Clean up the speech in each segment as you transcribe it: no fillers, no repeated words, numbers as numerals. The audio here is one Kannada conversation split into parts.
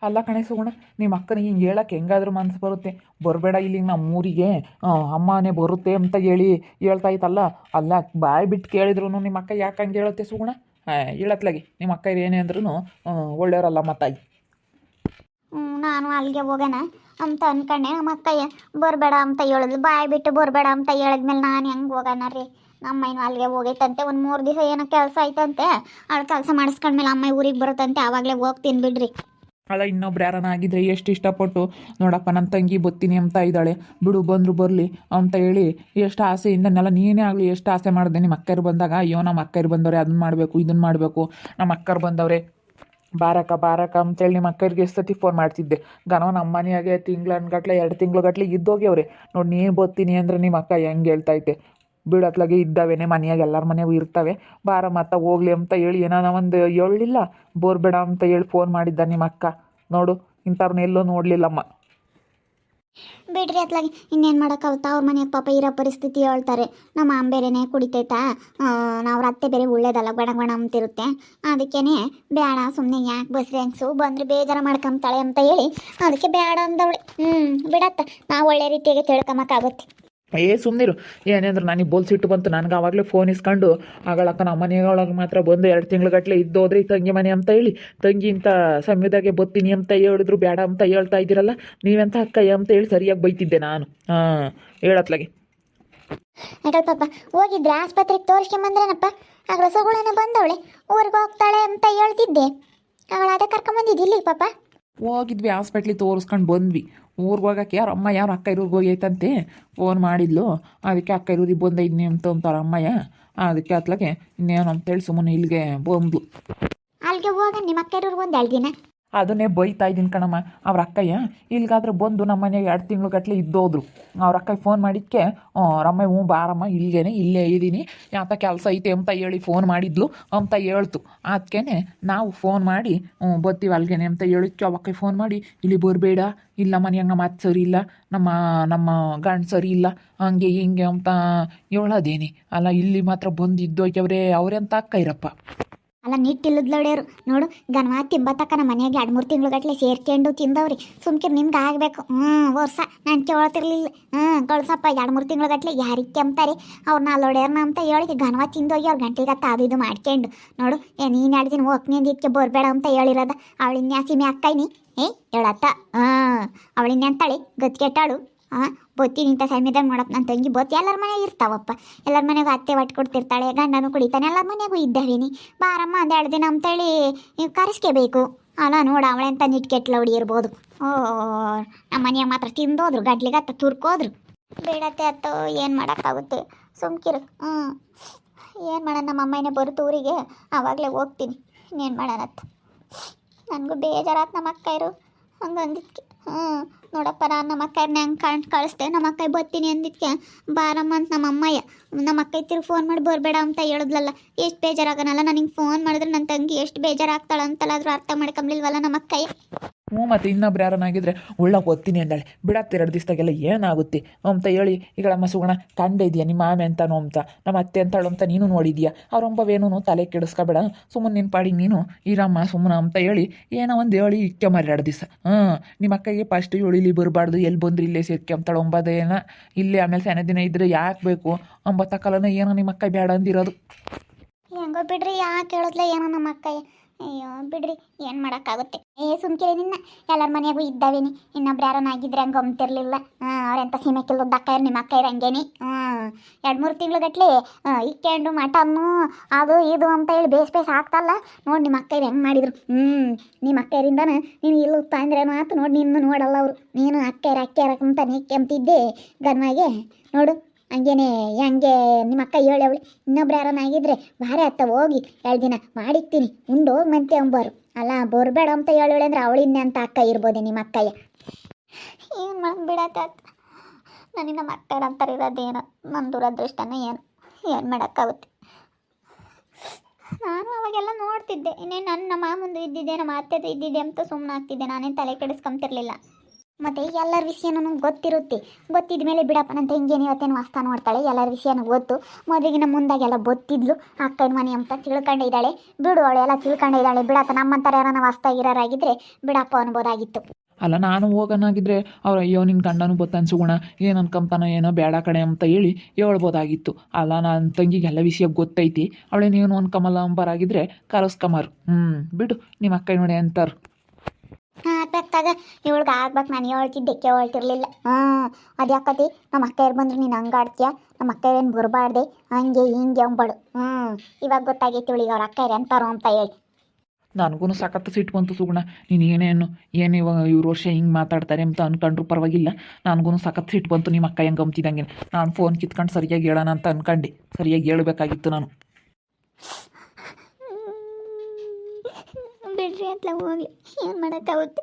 ಅಲ್ಲ ಕಣೆ ಸುಗುಣ, ನಿಮ್ಮ ಅಕ್ಕನಿಗೆ ಹಿಂಗೆ ಹೇಳಕ್ಕೆ ಹೆಂಗಾದ್ರೂ ಮನಸ್ಸು ಬರುತ್ತೆ. ಬರಬೇಡ ಇಲ್ಲಿಗೆ ನಮ್ಮೂರಿಗೆ, ಅಮ್ಮನೇ ಬರುತ್ತೆ ಅಂತ ಹೇಳ್ತಾ ಇತ್ತಲ್ಲ. ಅಲ್ಲ ಬಾಯಿ ಬಿಟ್ಟು ಕೇಳಿದ್ರು ನಿಮ್ಮ ಅಕ್ಕ ಯಾಕೆ ಹಂಗೆ ಹೇಳುತ್ತೆ ಸುಗುಣ? ಹೇಳತ್ಲಾಗಿ ನಿಮ್ಮ ಅಕ್ಕ ಏನೇ ಅಂದ್ರೂ ಒಳ್ಳೆಯವರಲ್ಲ ಮತ್ತಾಗಿ. ನಾನು ಅಲ್ಲಿಗೆ ಹೋಗೋಣ ಅಂತ ಅನ್ಕೊಂಡೆ. ನಮ್ಮ ಅಕ್ಕಯ್ಯ ಬರಬೇಡ ಅಂತ ಹೇಳಿದ್ಲು. ಬಾಯಿ ಬಿಟ್ಟು ಬರಬೇಡ ಅಂತ ಹೇಳಿದ್ಮೇಲೆ ನಾನು ಹೆಂಗೆ ಹೋಗೋಣ ರೀ? ಅಮ್ಮಯ್ಯನೂ ಅಲ್ಲಿಗೆ ಹೋಗೈತಂತೆ. ಒಂದು 3 ದಿವಸ ಏನೋ ಕೆಲಸ ಆಯ್ತಂತೆ. ಅವಳು ಕೆಲಸ ಮಾಡಿಸ್ಕೊಂಡ್ಮೇಲೆ ಅಮ್ಮ ಊರಿಗೆ ಬರುತ್ತಂತೆ. ಆವಾಗಲೇ ಹೋಗ್ತೀನಿ ಬಿಡ್ರಿ. ಅಲ್ಲ ಇನ್ನೊಬ್ರು ಯಾರನ ಆಗಿದ್ರೆ ಎಷ್ಟು ಇಷ್ಟಪಟ್ಟು ನೋಡಪ್ಪ ನನ್ನ ತಂಗಿ ಬತ್ತೀನಿ ಅಂತ ಇದ್ದಾಳೆ, ಬಿಡು ಬಂದರು ಬರಲಿ ಅಂತ ಹೇಳಿ ಎಷ್ಟು ಆಸೆಯಿಂದನೆಲ್ಲ ನೀನೇ ಆಗಲಿ ಎಷ್ಟು ಆಸೆ ಮಾಡಿದೆ. ನಿಮ್ಮ ಅಕ್ಕರು ಬಂದಾಗ ಅಯ್ಯೋ ನಮ್ಮ ಅಕ್ಕರು ಬಂದವ್ರೆ ಅದನ್ನ ಮಾಡಬೇಕು ಇದನ್ನು ಮಾಡಬೇಕು, ನಮ್ಮ ಅಕ್ಕರು ಬಂದವ್ರೆ ಬಾರಕ ಅಂತೇಳಿ ನಿಮ್ಮ ಅಕ್ಕರಿಗೆ ಎಷ್ಟು ಸತಿ ಫೋನ್ ಮಾಡ್ತಿದ್ದೆ. ನಮ್ಮ ಮನೆಯಾಗೆ ತಿಂಗಳನ್ಗಟ್ಲೆ 2 ತಿಂಗ್ಳುಗಟ್ಲೆ ಇದ್ದೋಗ್ಯವ್ರೆ ನೋಡಿ. ನೀನು ಬರ್ತೀನಿ ಅಂದರೆ ನಿಮ್ಮ ಅಕ್ಕ ಹೆಂಗೆ ಹೇಳ್ತೈತೆ? ಬಿಡತ್ಲಾಗೆ ಇದ್ದಾವೇನೆ ಮನೆಯಾಗ ಎಲ್ಲರ ಮನೆಯಾಗೂ ಇರ್ತವೆ, ಬಾರ ಮತ್ತ ಹೋಗ್ಲಿ ಅಂತ ಹೇಳಿ ಏನಾನ ಒಂದು ಹೇಳಿಲ್ಲ. ಬೋರ್ಬೇಡ ಅಂತ ಹೇಳಿ ಫೋನ್ ಮಾಡಿದ್ದ ನಿಮ್ಮ ಅಕ್ಕ. ನೋಡು ಇಂಥವ್ರನ್ನ ಎಲ್ಲೋ ನೋಡಲಿಲ್ಲಮ್ಮ. ಬಿಡ್ರಿ ಅತ್ಲಾಗೆ ಇನ್ನೇನು ಮಾಡೋಕ್ಕಾಗುತ್ತಾ? ಅವ್ರ ಮನೆಗೆ ಪಾಪ ಇರೋ ಪರಿಸ್ಥಿತಿ ಹೇಳ್ತಾರೆ. ನಮ್ಮ ಅಮ್ಮ ಬೇರೆನೇ ಕುಡಿತೈತಾ, ನಾವು ಅತ್ತೆ ಬೇರೆ ಒಳ್ಳೇದಲ್ಲ ಗಣ ಅಂತಿರುತ್ತೆ. ಅದಕ್ಕೇ ಬೇಡ ಸುಮ್ಮನೆ ಯಾಕೆ ಬಸ್ರಿ ಹೆಂಗ್ಸು ಬಂದರೆ ಬೇಜಾರು ಮಾಡ್ಕೊಂತಾಳೆ ಅಂತ ಹೇಳಿ ಅದಕ್ಕೆ ಬೇಡ ಅಂದವಳೆ. ಬಿಡತ್ತ ನಾವು ಒಳ್ಳೆ ರೀತಿಯಾಗಿ ತಿಳ್ಕೊಂಬಕ್ಕಾಗುತ್ತೆ. ಸುಮ್ಮನಿರು, ಏನೆಂದ್ರೆ ನನಗೆ ಬೋಲ್ಸಿಟ್ಟು ಬಂತು. ನನಗೆ ಆವಾಗಲೇ ಫೋನ್ ಇಸ್ಕೊಂಡು ಆಗಳಕ್ಕ ನಮ್ಮ ಮನೆಯೊಳಗೆ ಮಾತ್ರ ಬಂದು 2 ತಿಂಗ್ಳುಗಟ್ಲೆ ಇದ್ದೋದ್ರಿ ತಂಗಿ ಮನೆ ಅಂತ ಹೇಳಿ, ತಂಗಿ ಇಂಥ ಸಮಯದಾಗೆ ಬತ್ತೀನಿ ಅಂತ ಹೇಳಿದ್ರು ಬೇಡ ಅಂತ ಹೇಳ್ತಾ ಇದ್ದೀರಲ್ಲ ನೀವೆಂತ ಅಕ್ಕಯ್ಯ ಅಂತ ಹೇಳಿ ಸರಿಯಾಗಿ ಬೈತಿದ್ದೆ ನಾನು. ಹೇಳತ್ಲಾಗೆ ಯಾಕಲ್ ಪಾಪ ಹೋಗಿದ್ರೆ ಆಸ್ಪತ್ರೆಗೆ ತೋರಿಸ್ಕೊಂಬಂದ್ರೇನಪ್ಪ? ಆಗ ಸಗುಳನೆ ಬಂದವಳೆ ಊರಿಗೆ ಹೋಗ್ತಾಳೆ ಅಂತ ಹೇಳ್ತಿದ್ದೆ. ಅವಳು ಅದೇ ಕರ್ಕೊಂಬಂದಿದ್ದು ಇಲ್ಲಿಗೆ ಪಾಪ. ಹೋಗಿದ್ವಿ ಹಾಸ್ಪಿಟ್ಲಿಗೆ ತೋರಿಸ್ಕೊಂಡು ಬಂದ್ವಿ. ಊರಿಗೆ ಹೋಗೋಕೆ ಯಾರು ಅಮ್ಮ ಯಾರು ಅಕ್ಕ ಇರೋರಿಗೆ ಹೋಗೈತಂತೆ ಫೋನ್ ಮಾಡಿದ್ಲು. ಅದಕ್ಕೆ ಅಕ್ಕ ಇರೋರಿಗೆ ಬಂದೈದ್ನಿ ಅಂತಾರೆ ಅಮ್ಮಯ್ಯ. ಅದಕ್ಕೆ ಅತ್ಲಾಗೆ ಇನ್ನೇನು ಅಂತೇಳಿ ಸುಮ್ಮನೆ ಇಲ್ಲಿಗೆ ಬಂದ್ಲು. ಅಲ್ಲಿಗೆ ಹೋಗ ನಿಮ್ಮ ಅಕ್ಕ ಇರೋರಿಗೆ ಒಂದು 2 ದಿನ ಅದನ್ನೇ ಬೈತಾ ಇದ್ದೀನಿ ಕಣಮ್ಮ. ಅವ್ರ ಅಕ್ಕಯ್ಯ ಇಲ್ಲಿಗಾದ್ರೆ ಬಂದು ನಮ್ಮ ಮನೆಗೆ 2 ತಿಂಗ್ಳುಗಟ್ಲೆ ಇದ್ದೋದ್ರು. ಅವ್ರ ಅಕ್ಕಯ್ಯ ಫೋನ್ ಮಾಡಿದ್ದಕ್ಕೆ ರಮ್ಮ ಬಾರಮ್ಮ ಇಲ್ಲೇ ಇದ್ದೀನಿ ಯಾತ ಕೆಲಸ ಐತೆ ಅಂತ ಹೇಳಿ ಫೋನ್ ಮಾಡಿದ್ಲು ಅಂತ ಹೇಳ್ತು. ಅದಕ್ಕೆ ನಾವು ಫೋನ್ ಮಾಡಿ ಬರ್ತೀವಿ ಅಲ್ಗೇನೆ ಅಂತ ಹೇಳಿದ್ಕೆ ಅವಕ್ಕಯ್ಯ ಫೋನ್ ಮಾಡಿ ಇಲ್ಲಿ ಬರಬೇಡ, ಇಲ್ಲ ಮನೆಯಂಗೆ ಮಾತು ಸರಿ ಇಲ್ಲ, ನಮ್ಮ ಗಂಡು ಸರಿ ಇಲ್ಲ ಹಂಗೆ ಹಿಂಗೆ ಅಂತ ಹೇಳೋದೇನೆ ಅಲ್ಲ. ಇಲ್ಲಿ ಮಾತ್ರ ಬಂದು ಇದ್ದೋಗ್ಯವ್ರೆ ಅವ್ರೆಂತ ಅಕ್ಕ ಇರಪ್ಪ. ಅಲ್ಲ ನಿಟ್ಟಿಲ್ಲದ್ಲೊಡೆಯವರು ನೋಡು. ಗನ್ವಾ ತಿಂಬತ್ತಕ್ಕ ನಮ್ಮ ಮನೆಯಾಗೆ 2-3 ತಿಂಗ್ಳುಗಟ್ಲೆ ಸೇರ್ಕೊಂಡು ತಿಂದವ್ರಿ. ಸುಮ್ಕಿರ್ ನಿಮ್ಗೆ ಆಗಬೇಕು. ವರ್ಷ ನಾನು ಕೇಳ್ತಿರ್ಲಿಲ್ಲ. ಕಳ್ಸಪ್ಪ 2-3 ತಿಂಗ್ಳುಗಟ್ಲೆ ಯಾರಿಗೆ ಕೆಮ್ತಾರೆ ಅವ್ರನ್ನ ಅಲ್ಲೊಡೆಯರ್ನ ಅಂತ ಹೇಳಿ ಗನ್ವಾ ತಿಂದೋಗಿ ಅವ್ರ ಗಂಟೆಗತ್ತ ಅದು ಮಾಡ್ಕೊಂಡು ನೋಡು. ನೀನು 2 ದಿನ ಹೋಗ್ತೀನಿ ಇದಕ್ಕೆ ಬರಬೇಡ ಅಂತ ಹೇಳಿರೋದ. ಅವಳಿನ್ಯಾ ಸೀಮೆ ಅಕ್ಕೈನಿ ಹೇಳತ್ತ. ಅವಳಿನ್ಯಂತಾಳೆ ಗತ್ಕೆಟ್ಟಾಳು. ಬತ್ತೀನಿ ಇಂಥ ಸಮಯದಾಗ ಮಾಡಪ್ಪ ನನ್ನ ತಂಗಿ ಬತ್ತಿ. ಎಲ್ಲರ ಮನೆಯಾಗ ಇರ್ತಾವಪ್ಪ, ಎಲ್ಲರ ಮನೆಯಾಗೂ ಅತ್ತೆ ಒಟ್ಟು ಕೊಡ್ತಿರ್ತಾಳೆ, ಗಂಡನೂ ಕುಡಿತಾನೆ, ಎಲ್ಲರ ಮನೆಯಾಗೂ ಇದ್ದಾವೇನಿ. ಬಾರಮ್ಮ 2 ದಿನ ಅಂತೇಳಿ ನೀವು ಕರೆಸ್ಕೋಬೇಕು ಅಲ್ಲ. ನೋಡು ಅವಳೆಂತ ನಿಟ್ಕೆಟ್ಲ ಹೊಡಿಯಿರ್ಬೋದು. ನಮ್ಮ ಮನೆಯಾಗ ಮಾತ್ರ ತಿಂದೋದ್ರು ಗಡ್ಲಿಗತ್ತ ತುರ್ಕೋದ್ರು. ಬೇಡತ್ತೆ ಅತ್ತು ಏನು ಮಾಡೋಕ್ಕಾಗುತ್ತೆ? ಸುಮ್ಕಿರು. ಏನು ಮಾಡೋಣ? ನಮ್ಮ ಅಮ್ಮನೇ ಬರುತ್ತು ಊರಿಗೆ, ಆವಾಗಲೇ ಹೋಗ್ತೀನಿ. ಇನ್ನೇನು ಮಾಡೋಣತ್ತ? ನನಗೂ ಬೇಜಾರಾತು ನಮ್ಮ ಅಕ್ಕ ಇರು ಹಂಗೆ ಅಂದಿದ್ದಕ್ಕೆ. ನೋಡಪ್ಪ ನಾನು ನಮ್ಮ ಅಕ್ಕಯ್ಯನ್ನ ಹೆಂಗೆ ಕಳಿಸ್ದೆ. ನಮ್ಮ ಅಕ್ಕಯ್ಯ ಬರ್ತೀನಿ ಅಂದಿದ್ದಕ್ಕೆ ಬಾರಮ್ಮ ಅಂತ ನಮ್ಮ ಅಮ್ಮಯ್ಯ ನಮ್ಮ ಅಕ್ಕಯ್ಯ ತಿರುಗಿ ಫೋನ್ ಮಾಡಿ ಬರಬೇಡ ಅಂತ ಹೇಳಿದ್ಲಲ್ಲ. ಎಷ್ಟು ಬೇಜಾರಾಗನಲ್ಲ ನನಗೆ ಫೋನ್ ಮಾಡಿದ್ರೆ ನನ್ನ ತಂಗಿ ಎಷ್ಟು ಬೇಜಾರಾಗ್ತಾಳೆ ಅಂತಲಾದರೂ ಅರ್ಥ ಮಾಡ್ಕೊಂಬ್ಲಿಲ್ವಲ್ಲ ನಮ್ಮ ಅಕ್ಕಯ್ಯ. ಮತ್ತು ಇನ್ನೊಬ್ರು ಯಾರನ್ನಾಗಿದ್ರೆ ಓದ್ತೀನಿ ಅಂದಾಳೆ. ಬಿಡತ್ತೆ 2 ದಿವಸದಾಗೆಲ್ಲ ಏನಾಗುತ್ತೆ ಅಂತ ಹೇಳಿ ಈಗಳಮ್ಮ ಸುಗುಣ ಕಂಡ ಇದೆಯಾ ನಿಮ್ಮ ಆಮೆ ಅಂತಾನು ಅಂತ ನಮ್ಮ ಅತ್ತೆ ಅಂತಾಳು ಅಂತ ನೀನು ನೋಡಿದ್ಯಾ. ಅವ್ರೊಂಬವೇನು ತಲೆ ಕೆಡಿಸ್ಕೊಬೇಡ, ಸುಮ್ಮನೆ ನಿನ್ನ ಪಾಡಿಗೆ ನೀನು ಇರಮ್ಮ ಸುಮ್ಮನೆ ಅಂತ ಹೇಳಿ ಏನೋ ಒಂದು ಹೇಳಿ ಇಕ್ಕೆ ಮಾರಿ 2 ದಿವಸ. ನಿಮ್ಮ ಅಕ್ಕಗೆ ಫಸ್ಟ್ ಹೇಳಿಲಿ ಬರಬಾರ್ದು, ಎಲ್ಲಿ ಬಂದ್ರೆ ಇಲ್ಲೇ ಸೇರ್ಕೆ ಅಂತಾಳೆ. 9 ದಿನ ಇಲ್ಲೇ, ಆಮೇಲೆ ಸಣ್ಣ ದಿನ ಇದ್ರೆ ಯಾಕೆ ಬೇಕು 9 ಕಾಲನ ಏನೋ ನಿಮ್ಮ ಅಕ್ಕ ಬೇಡ ಅಂದಿರೋದು. ಹೆಂಗೋ ಬಿಡ್ರಿ, ಯಾಕೆ ಹೇಳಿದ್ಲ ಏನೋ ನಮ್ಮ ಅಕ್ಕಯ್ಯ. ಅಯ್ಯೋ ಬಿಡ್ರಿ, ಏನು ಮಾಡೋಕ್ಕಾಗುತ್ತೆ? ಸುಮ್ಕಿರಿ ನಿನ್ನ. ಎಲ್ಲರ ಮನೆಯಾಗೂ ಇದ್ದಾವೇನಿ. ಇನ್ನೊಬ್ರು ಯಾರನ್ನಾಗಿದ್ರೆ ಹಂಗೆ ಅಂತಿರ್ಲಿಲ್ಲ. ಅವ್ರೆಂಥ ಸೀಮೆ ಕಿಲ್ಲದ ಅಕ್ಕ ನಿಮ್ಮ ಅಕ್ಕ ಇರಂಗೇನಿ. 2-3 ತಿಂಗ್ಳುಗಟ್ಲೆ ಇಕ್ಕೊಂಡು ಮಟನ್ನು ಅದು ಇದು ಅಂತ ಹೇಳಿ ಬೇಸ್ ಆಗ್ತಲ್ಲ. ನೋಡಿ ನಿಮ್ಮ ಅಕ್ಕ ಹೆಂಗೆ ಮಾಡಿದ್ರು. ನಿಮ್ಮ ಅಕ್ಕರಿಂದನ ನೀನು ಇಲ್ಲ ಅಂದ್ರೆ ಮಾತು ನೋಡಿ ನಿನ್ನ ನೋಡಲ್ಲ ಅವರು. ನೀನು ಅಕ್ಕೆರ ಅಂತ ಕೆಂಪ್ತಿದ್ದೆ ಗನ್ಮಾಗೆ ನೋಡು. ಹಂಗೇನೆ ಹಂಗೆ ನಿಮ್ಮ ಅಕ್ಕ ಹೇಳವಳು. ಇನ್ನೊಬ್ರು ಯಾರನ್ನಾಗಿದ್ರೆ ಭಾರಿ ಅತ್ತ ಹೋಗಿ 2 ದಿನ ಮಾಡಿಕ್ತೀನಿ ಉಂಡು ಹೋಗಿ ಮಂತೆ ಅಂಬಾರು ಅಲ್ಲ. ಬರಬೇಡ ಅಂತ ಹೇಳವಳೆ ಅಂದ್ರೆ ಅವಳಿನ್ನೆ ಅಂತ ಅಕ್ಕ ಇರ್ಬೋದೆ ನಿಮ್ಮ ಅಕ್ಕಯ್ಯ. ಏನು ಮಾಡ್ಬಿಡತ್ತ ನನಗೆ ನಮ್ಮ ಅಕ್ಕ ಅಂತಾರೆ ಇರೋದೇನೋ ನನ್ನ ದುರದೃಷ್ಟನ ಏನು ಮಾಡೋಕ್ಕಾಗುತ್ತೆ? ನಾನು ಅವಾಗೆಲ್ಲ ನೋಡ್ತಿದ್ದೆ. ಇನ್ನೇ ನನ್ನ ಮಾಮಂದು ಇದ್ದಿದ್ದೆ, ನಮ್ಮ ಅತ್ತೆದು ಇದ್ದಿದ್ದೆ ಅಂತ ಸುಮ್ಮನೆ ಆಗ್ತಿದ್ದೆ. ನಾನೇನು ತಲೆ ಕೆಡಿಸ್ಕೊಂತಿರ್ಲಿಲ್ಲ. ಮತ್ತು ಎಲ್ಲರ ವಿಷಯನೂ ನಂಗೆ ಗೊತ್ತಿದ್ದ ಮೇಲೆ ಬಿಡಪ್ಪ ನನ್ನ ತಂಗೇನು ಇವತ್ತೇನು ವಾಸ್ತ ನೋಡ್ತಾಳೆ, ಎಲ್ಲರ ವಿಷಯನೂ ಗೊತ್ತು. ಮದುವೆಗಿನ ಮುಂದಾಗೆಲ್ಲ ಗೊತ್ತಿದ್ಲು ಅಕ್ಕನ ಮನೆ ಅಂತ ತಿಳ್ಕೊಂಡಿದ್ದಾಳೆ. ಬಿಡು ಅವಳು ಎಲ್ಲ ತಿಳ್ಕೊಂಡಿದ್ದಾಳೆ, ಬಿಡಪ್ಪ ನಮ್ಮಂಥರ ಯಾರನ್ನ ವಾಸ್ತಾಗಿರೋರಾಗಿದ್ದರೆ ಬಿಡಪ್ಪ ಅನ್ಬೋದಾಗಿತ್ತು. ಅಲ್ಲ ನಾನು ಹೋಗೋನಾಗಿದ್ರೆ ಅವ್ರು ಅಯ್ಯೋ ನಿನ್ನ ಗಂಡನೂ ಬತ್ತನ್ಸುಗುಣ ಏನು ಅನ್ಕೊಂತಾನೋ ಏನೋ ಬೇಡ ಕಣೆ ಅಂತ ಹೇಳಿ ಹೇಳ್ಬೋದಾಗಿತ್ತು. ಅಲ್ಲ ನನ್ನ ತಂಗಿಗೆಲ್ಲ ವಿಷಯ ಗೊತ್ತೈತಿ, ಅವಳೇನೇನು ಅನ್ಕಮಲ್ಲ ಅಂಬರಾಗಿದ್ರೆ ಕರೆಸ್ಕಂಬಾರು. ಬಿಡು ನಿಮ್ಮ ಅಕ್ಕ ನೋಡಿ ಅಂತಾರೆ. ಆಗ್ಬೇಕಾಗ ಇವಳಿಗೆ ಆಗ್ಬೇಕು, ನಾನು ಹೇಳ್ತಿದ್ದೆ ಕೇಳ್ತಿರ್ಲಿಲ್ಲ. ಅದು ಯಾಕತಿ ನಮ್ಮ ಅಕ್ಕಯ್ಯರು ಬಂದ್ರೆ ನೀನು ಹಂಗೆ ಆಡ್ತೀಯ, ನಮ್ಮ ಅಕ್ಕಯ್ಯರೇನು ಬರಬಾರ್ದೆ ಹಂಗೆ ಹಿಂಗೆ ಅಂಬಳು. ಇವಾಗ ಗೊತ್ತಾಗೈತಿ ಇವಳಿಗೆ ಅವ್ರ ಅಕ್ಕಯ್ಯರು ಅಂತಾರೋ ಅಂತ ಹೇಳಿ. ನನಗೂ ಸಖತ್ತು ಸಿಟ್ಟು ಬಂತು ಸುಗುಣ. ನೀನು ಏನು ಇವಾಗ ಇವ್ರು ವರ್ಷ ಹಿಂಗೆ ಮಾತಾಡ್ತಾರೆ ಅಂತ ಅನ್ಕೊಂಡ್ರು ಪರವಾಗಿಲ್ಲ, ನನಗೂ ಸಖತ್ತು ಸಿಟ್ಟು ಬಂತು. ನಿಮ್ಮ ಅಕ್ಕ ಹೆಂಗೆ ಅಂತಿದ್ದಂಗೆ ನಾನು ಫೋನ್ ಕಿತ್ಕೊಂಡು ಸರಿಯಾಗಿ ಹೇಳೋಣ ಅಂತ ಅನ್ಕಂಡು ಸರಿಯಾಗಿ ಹೇಳಬೇಕಾಗಿತ್ತು ನಾನು. ಬಿಡ್ರಿ ಅಂತ ಹೋಗಿ ಏನು ಮಾಡೋಕ್ಕಾಗುತ್ತೆ.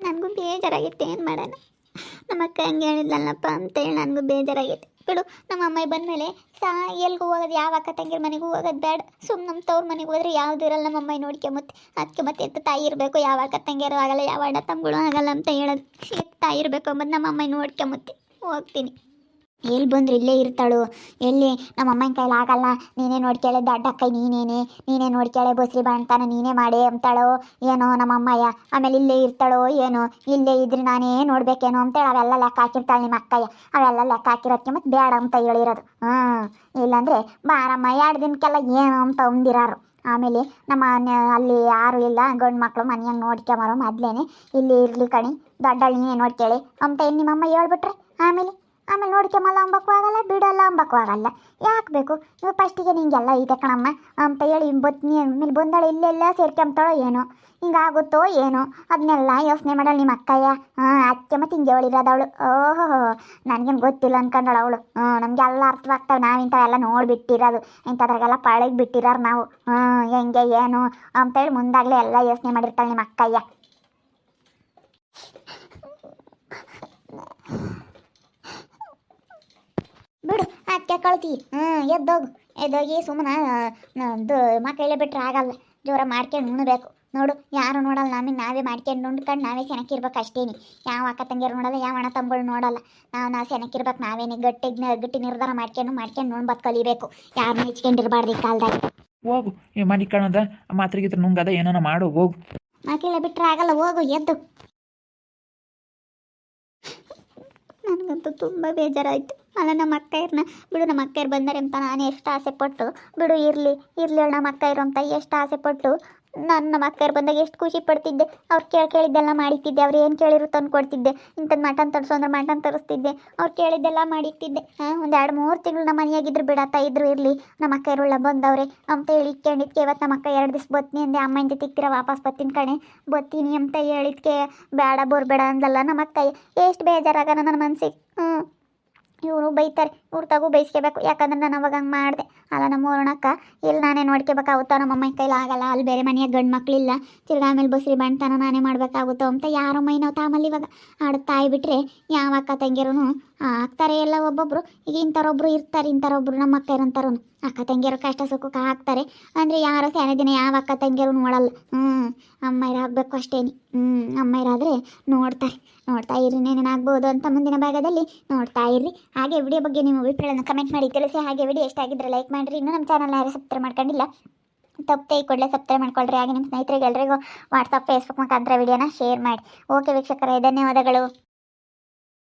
ನನಗೂ ಬೇಜಾರಾಗಿತ್ತು, ಏನು ಮಾಡೋಣ. ನಮ್ಮ ಅಕ್ಕ ಹಂಗೆ ಹೇಳಿದ್ಲಲ್ಲಪ್ಪ ಅಂತೇಳಿ ನನಗೂ ಬೇಜಾರಾಗಿತ್ತು. ಬಿಡು, ನಮ್ಮ ಅಮ್ಮ ಬಂದಮೇಲೆ ಎಲ್ಗೂ ಹೋಗೋದು, ಯಾವ ಅಕ್ಕ ತಂಗಿರ ಮನೆಗೂ ಹೋಗೋದು ಬೇಡ. ಸುಮ್ಮನೆ ನಮ್ಮ ತವ್ರ ಮನೆಗೆ ಹೋದ್ರೆ ಯಾವುದು ಇರಲ್ಲ, ನಮ್ಮ ಅಮ್ಮ ನೋಡ್ಕೊಂಬತ್ತೆ. ಅದಕ್ಕೆ ಮತ್ತೆ ಎತ್ತ ತಾಯಿ ಇರಬೇಕು, ಯಾವ ಅಕ್ಕ ತಂಗಿಯರು ಆಗಲ್ಲ, ಯಾವ ಅಣ್ಣ ತಮ್ಮಗಳು ಆಗಲ್ಲ ಅಂತ ಹೇಳೋದು. ತಾಯಿ ಇರಬೇಕು ಅಂಬದು ನಮ್ಮ ಅಮ್ಮ ನೋಡ್ಕೊಂಬತ್ತೆ. ಹೋಗ್ತೀನಿ. ಎಲ್ಲಿ ಬಂದ್ರು ಇಲ್ಲೇ ಇರ್ತಾಳು, ಎಲ್ಲಿ ನಮ್ಮ ಅಮ್ಮನ ಕೈಲಿ ಆಗಲ್ಲ, ನೀನೇ ನೋಡ್ಕೇಳೆ ದೊಡ್ಡ ಅಕ್ಕ, ನೀನೇ ನೋಡ್ಕೇಳೆ ಬಸ್ರಿ ಬಾಣ್ತಾನ ನೀನೇ ಮಾಡಿ ಅಂತಾಳೋ ಏನೋ ನಮ್ಮ ಅಮ್ಮಯ್ಯ. ಆಮೇಲೆ ಇಲ್ಲೇ ಇರ್ತಾಳೋ ಏನೋ, ಇಲ್ಲೇ ಇದ್ರೆ ನಾನೇ ನೋಡ್ಬೇಕೇನೋ ಅಂತೇಳಿ ಅವೆಲ್ಲ ಲೆಕ್ಕ ಹಾಕಿರ್ತಾಳೆ ನಿಮ್ಮ ಅಕ್ಕಯ್ಯ. ಅವೆಲ್ಲ ಲೆಕ್ಕ ಹಾಕಿರೋದಕ್ಕೆ ಮತ್ತೆ ಬೇಡ ಅಂತ ಹೇಳಿರೋದು. ಇಲ್ಲಾಂದರೆ ಬಾರಮ್ಮ 2 ದಿನಕ್ಕೆಲ್ಲ ಏನು ಅಂತ ಅಂದಿರಾರು. ಆಮೇಲೆ ನಮ್ಮ ಅಲ್ಲಿ ಯಾರು ಇಲ್ಲ, ಗಂಡು ಮಕ್ಕಳು ಮನೆಯಂಗೆ ನೋಡ್ಕೊಂಬರೋ ಮೊದಲೇನೆ ಇಲ್ಲಿ ಇರಲಿ ಕಣಿ, ದೊಡ್ಡಳು ನೀನೇ ನೋಡ್ಕೇಳಿ ಅಂತ ನಿಮ್ಮಮ್ಮ ಹೇಳ್ಬಿಟ್ರೆ ಆಮೇಲೆ ನೋಡ್ಕೊಂಬಲ್ಲ ಅಂಬಕ್ಕೂ ಆಗಲ್ಲ, ಬಿಡಲ್ಲ ಅಂಬಕ್ಕೂ ಆಗಲ್ಲ. ಯಾಕೆ ಬೇಕು ನೀವು ಫಸ್ಟಿಗೆ ನಿಂಗೆಲ್ಲ ಐತೆ ಕಣಮ್ಮ ಅಂತ ಹೇಳಿ ಬತ್ನಿ ಆಮೇಲೆ ಬಂದಾಳೆ ಇಲ್ಲೆಲ್ಲ ಸೇರ್ಕೊಂತಾಳೋ ಏನೋ, ಹಿಂಗಾಗುತ್ತೋ ಏನೋ ಅದನ್ನೆಲ್ಲ ಯೋಚನೆ ಮಾಡಲ್ಲ ನಿಮ್ಮ ಅಕ್ಕಯ್ಯ. ಅಕ್ಕೆ ಮತ್ತು ಹಿಂಗೆ ಹೇಳಿರೋದವಳು. ಓಹೋ ನನಗೇನು ಗೊತ್ತಿಲ್ಲ ಅನ್ಕೊಂಡಳು ಅವಳು. ನಮಗೆಲ್ಲ ಅರ್ಥವಾಗ್ತವೆ, ನಾವು ಇಂಥವೆಲ್ಲ ನೋಡಿಬಿಟ್ಟಿರೋದು, ಇಂಥದ್ರಾಗೆಲ್ಲ ಪಳಗಿ ಬಿಟ್ಟಿರೋರು ನಾವು. ಹೆಂಗೆ ಏನು ಅಂತೇಳಿ ಮುಂದಾಗಲೇ ಎಲ್ಲ ಯೋಚನೆ ಮಾಡಿರ್ತಾಳೆ ನಿಮ್ಮ ಅಕ್ಕಯ್ಯ. ಬಿಡು ಅದಕ್ಕೆ ಕಳ್ತಿ. ಎದ್ದೋಗಿ ಸುಮ್ಮನೆ ಮಕ್ಕಳೇ ಬಿಟ್ಟರೆ ಆಗಲ್ಲ, ಜೋರ ಮಾಡ್ಕೊಂಡು ಉಣ್ಬೇಕು. ನೋಡು ಯಾರು ನೋಡಲ್ಲ, ನಮಗೆ ನಾವೇ ಮಾಡ್ಕೊಂಡು ಉಂಡ್ಕೊಂಡು ನಾವೇ ಸೆನಕಿರ್ಬೇಕು ಅಷ್ಟೇನಿ. ಯಾವ ಅಕ್ಕ ತಂಗಿಯರು ನೋಡಲ್ಲ, ಯಾವ ಅಣ್ಣ ತಮ್ಮಗಳು ನೋಡಲ್ಲ. ನಾವು ಸೆನಕಿರ್ಬೇಕು, ನಾವೇನೇ ಗಟ್ಟಿ ನಿರ್ಧಾರ ಮಾಡ್ಕೊಂಡು ನೋಡ್ಬತ್ ಕಲಿಬೇಕು. ಯಾರನ್ನೂ ಹೆಚ್ಕೊಂಡಿರ್ಬಾರ್ದು ಈ ಕಾಲದಾಗ. ಹೋಗು ಮನೆ ಕಾಣದ ಮಾತ್ರಿಗಿತ್ರ ನುಂಗದ ಏನಾನ ಮಾಡು, ಹೋಗು. ಮಕ್ಕಳೇ ಬಿಟ್ಟರೆ ಆಗಲ್ಲ, ಹೋಗು ಎದ್ದು. ನನಗಂತೂ ತುಂಬ ಬೇಜಾರಾಯಿತು. ಅಲ್ಲ ನಮ್ಮ ಅಕ್ಕಯ್ಯರನ್ನ ಬಿಡು, ನಮ್ಮ ಅಕ್ಕಯ್ಯರು ಬಂದರೆ ಅಂತ ನಾನು ಎಷ್ಟು ಆಸೆ ಪಟ್ಟು, ಬಿಡು ಇರಲಿ ನಮ್ಮ ಅಕ್ಕಯ್ಯರು ಅಂತ ಎಷ್ಟು ಆಸೆ ಪಟ್ಟು ನಾನು ನಮ್ಮ ಅಕ್ಕಯ್ಯರು ಬಂದಾಗ ಎಷ್ಟು ಖುಷಿ ಪಡ್ತಿದ್ದೆ. ಅವ್ರು ಕೇಳಿದ್ದೆಲ್ಲ ಮಾಡಿಟ್ಟಿದ್ದೆ, ಅವ್ರು ಏನು ಕೇಳಿರು ತಂದು ಕೊಡ್ತಿದ್ದೆ. ಇಂಥದ್ದು ಮಟನ್ ತರಿಸು ಅಂದ್ರೆ ಮಟನ್ ತರಿಸ್ತಿದ್ದೆ, ಅವ್ರು ಕೇಳಿದ್ದೆಲ್ಲ ಮಾಡಿಟ್ಟಿದ್ದೆ. ಒಂದು 2-3 ತಿಂಗಳು ನಮ್ಮ ಮನೆಯಾಗಿದ್ರು ಬಿಡತ್ತಾ ಇದ್ರು, ಇರಲಿ ನಮ್ಮ ಅಕ್ಕಯ್ಯರುಳ್ಳ ಬಂದವ್ರೆ ಅಂತ ಹೇಳಿ ಇಟ್ಕೊಂಡಿದ್ಕೆ ಇವತ್ತು ನಮ್ಮ ಅಕ್ಕ 2 ದಿವಸ ಬತ್ತೀನಿ ಅಂದೆ. ಅಮ್ಮಂತ ತಿಕ್ಕಿರ ವಾಪಸ್ ಬತ್ತೀನಿ ಕಣೆ, ಬತ್ತೀನಿ ಅಂತ ಹೇಳಿದ್ಕೆ ಬೇಡ ಬರಬೇಡ ಅಂದಲ್ಲ ನಮ್ಮ ಅಕ್ಕಯ್ಯ. ಎಷ್ಟು ಬೇಜಾರಾಗ ನನ್ನ ಮನಸ್ಸಿಗೆ. ಇವರು ಬೈತಾರೆ, ಇವ್ರು ತಗೋ ಬೈಸ್ಕೋಬೇಕು, ಯಾಕಂದ್ರೆ ನಾನು ಅವಾಗ ಹಂಗೆ ಮಾಡಿದೆ. ಅಲ್ಲ ನಮ್ಮ ಊರಣಕ್ಕ ಇಲ್ಲಿ ನಾನೇ ನೋಡ್ಕೋಬೇಕಾಗುತ್ತೋ, ನಮ್ಮ ಅಮ್ಮನ ಕೈಲಿ ಆಗಲ್ಲ, ಅಲ್ಲಿ ಬೇರೆ ಮನೆಯಾಗ ಗಂಡು ಮಕ್ಕಳಿಲ್ಲ, ತಿರ್ಗಿ ಆಮೇಲೆ ಬಸ್ರಿ ಬಾಣ್ತಾನ ನಾನೇ ಮಾಡಬೇಕಾಗುತ್ತೋ ಅಂತ ಯಾರೋ ಮೈ ನಾವು ತಾಮಲ್ಲಿ ಇವಾಗ ಆಡುತ್ತಾ ಬಿಟ್ಟರೆ ಯಾವ ಅಕ್ಕ ತಂಗಿರೂ ಆಗ್ತಾರೆ. ಎಲ್ಲ ಒಬ್ಬೊಬ್ಬರು ಈಗ ಇಂಥರೊಬ್ಬರು ಇರ್ತಾರೆ, ಇಂಥರೊಬ್ಬರು ನಮ್ಮ ಅಕ್ಕ ಇರೋಂಥವ್ರು ಅಕ್ಕ ತಂಗಿಯರು ಕಷ್ಟ ಸುಖಕ್ಕೆ ಹಾಕ್ತಾರೆ. ಅಂದರೆ ಯಾರೋ ಸ್ಯಾನೆ ದಿನ ಯಾವ ಅಕ್ಕ ತಂಗಿಯರು ನೋಡಲ್ಲ. ಅಮ್ಮಯ್ಯರು ಆಗಬೇಕು ಅಷ್ಟೇನಿ. ಅಮ್ಮಯ್ಯರಾದರೆ ನೋಡ್ತಾ ಇರ್ರಿ, ಏನೇನಾಗ್ಬೋದು ಅಂತ ಮುಂದಿನ ಭಾಗದಲ್ಲಿ ನೋಡ್ತಾ ಇರ್ರಿ. ಹಾಗೆ ವಿಡಿಯೋ ಬಗ್ಗೆ ನಿಮ್ಮ ಅಭಿಪ್ರಾಯನ ಕಮೆಂಟ್ ಮಾಡಿ ತಿಳಿಸಿ. ಹಾಗೆ ವಿಡಿಯೋ ಇಷ್ಟ ಆಗಿದ್ರೆ ಲೈಕ್ ಮಾಡಿರಿ. ಇನ್ನೂ ನಮ್ಮ ಚಾನಲ್ ಯಾರು ಸಬ್ಸ್ಕ್ರೈಬ್ ಮಾಡ್ಕೊಂಡಿಲ್ಲ ತಪ್ಪೇ ಈ ಕೂಡಲೇ ಸಬ್ಸ್ಕ್ರೈಬ್ ಮಾಡ್ಕೊಳ್ರಿ. ಹಾಗೆ ನಿಮ್ಮ ಸ್ನೇಹಿತರಿಗೆ ಎಲ್ರಿಗೂ ವಾಟ್ಸಪ್ ಫೇಸ್ಬುಕ್ ಮುಖಾಂತರ ವಿಡಿಯೋನ ಶೇರ್ ಮಾಡಿ. ಓಕೆ ವೀಕ್ಷಕರೇ, ಧನ್ಯವಾದಗಳು.